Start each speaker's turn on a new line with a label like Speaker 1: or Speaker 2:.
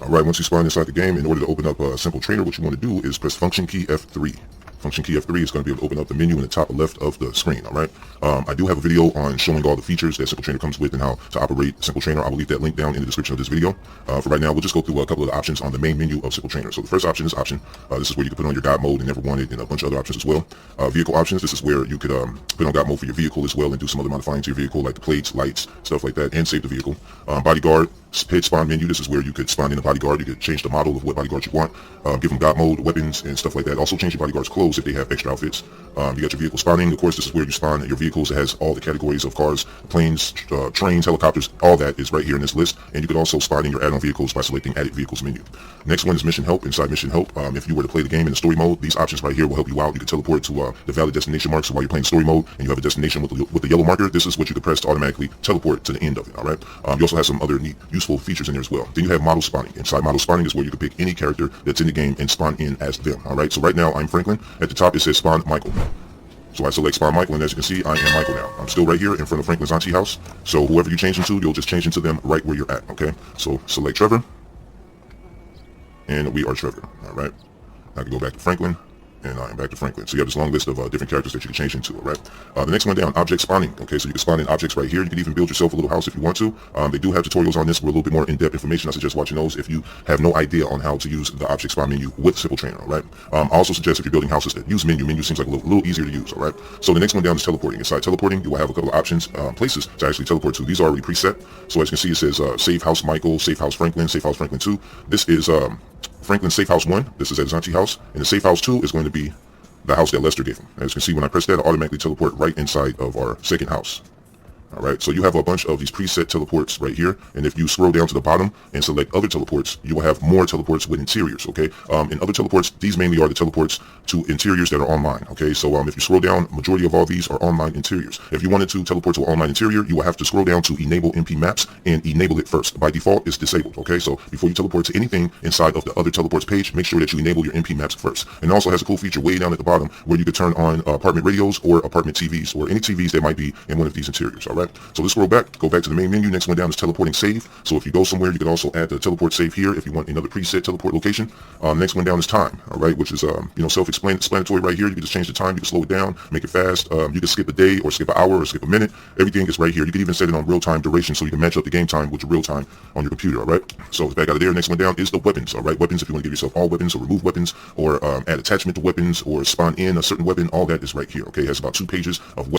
Speaker 1: Alright, once you spawn inside the game, in order to open up a Simple Trainer, what you want to do is press Function key F3. Function key F3 is going to be able to open up the menu in the top left of the screen, alright? I do have a video on showing all the features that Simple Trainer comes with and how to operate Simple Trainer. I will leave that link down in the description of this video. For right now, we'll just go through a couple of the options on the main menu of Simple Trainer. So the first option is option. This is where you can put on your God mode and never wanted, and a bunch of other options as well. Vehicle options, this is where you could put on God mode for your vehicle as well and do some other modifying to your vehicle, like the plates, lights, stuff like that, and save the vehicle. Bodyguard, head spawn menu, this is where you could spawn in a bodyguard. You could change the model of what bodyguard you want, give them God mode, weapons, and stuff like that. Also change your bodyguard's clothes if they have extra outfits. You got your vehicle spawning. Of course, this is where you spawn your vehicles. It has all the categories of cars, planes, trains, helicopters. All that is right here in this list. And you can also spawn in your add-on vehicles by selecting Added Vehicles menu. Next one is Mission Help. Inside Mission Help, if you were to play the game in the story mode, these options right here will help you out. You can teleport to the valid destination mark. So while you're playing story mode and you have a destination with the yellow marker, this is what you can press to automatically teleport to the end of it. All right. You also have some other neat, useful features in there as well. Then you have model spawning. Inside model spawning is where you can pick any character that's in the game and spawn in as them. All right. So right now I'm Franklin. At the top it says Spawn Michael. So I select Spawn Michael, and as you can see, I am Michael now. I'm still right here in front of Franklin's auntie house. So whoever you change into, you'll just change into them right where you're at, okay? So select Trevor, and we are Trevor, all right? I can go back to Franklin, and I am back to Franklin. So you have this long list of different characters that you can change into, all right? The next one down, object spawning. Okay, so you can spawn in objects right here. You can even build yourself a little house if you want to. They do have tutorials on this with a little bit more in-depth information. I suggest watching those if you have no idea on how to use the object spawn menu with Simple Trainer, all right? I also suggest if you're building houses that use menu. Menu seems like a little easier to use, all right? So the next one down is teleporting. Inside teleporting, you will have a couple of options, places to actually teleport to. These are already preset. So as you can see, it says Safe House Michael, Safe House Franklin, Safe House Franklin 2. This is Franklin's Safe House 1. This is at his auntie house. And the Safe House 2 is going to be the house that Lester gave him. As you can see, when I press that, I automatically teleport right inside of our second house. Alright, so you have a bunch of these preset teleports right here, and if you scroll down to the bottom and select other teleports, you will have more teleports with interiors, okay? In other teleports, these mainly are the teleports to interiors that are online, okay? So if you scroll down, majority of all these are online interiors. If you wanted to teleport to an online interior, you will have to scroll down to Enable MP Maps and enable it first. By default, it's disabled, okay? So before you teleport to anything inside of the other teleports page, make sure that you enable your MP Maps first. And it also has a cool feature way down at the bottom where you can turn on apartment radios or apartment TVs or any TVs that might be in one of these interiors, alright? So let's scroll back, go back to the main menu. Next one down is teleporting save. So if you go somewhere, you can also add the teleport save here if you want another preset teleport location. Next one down is time, all right, which is self-explanatory right here. You can just change the time, you can slow it down, make it fast. You can skip a day or skip an hour or skip a minute. Everything is right here. You can even set it on real-time duration so you can match up the game time with your real time on your computer, all right? So back out of there. Next one down is the weapons, all right? Weapons if you want to give yourself all weapons or remove weapons or add attachment to weapons or spawn in a certain weapon, all that is right here, okay? It has about 2 pages of weapons.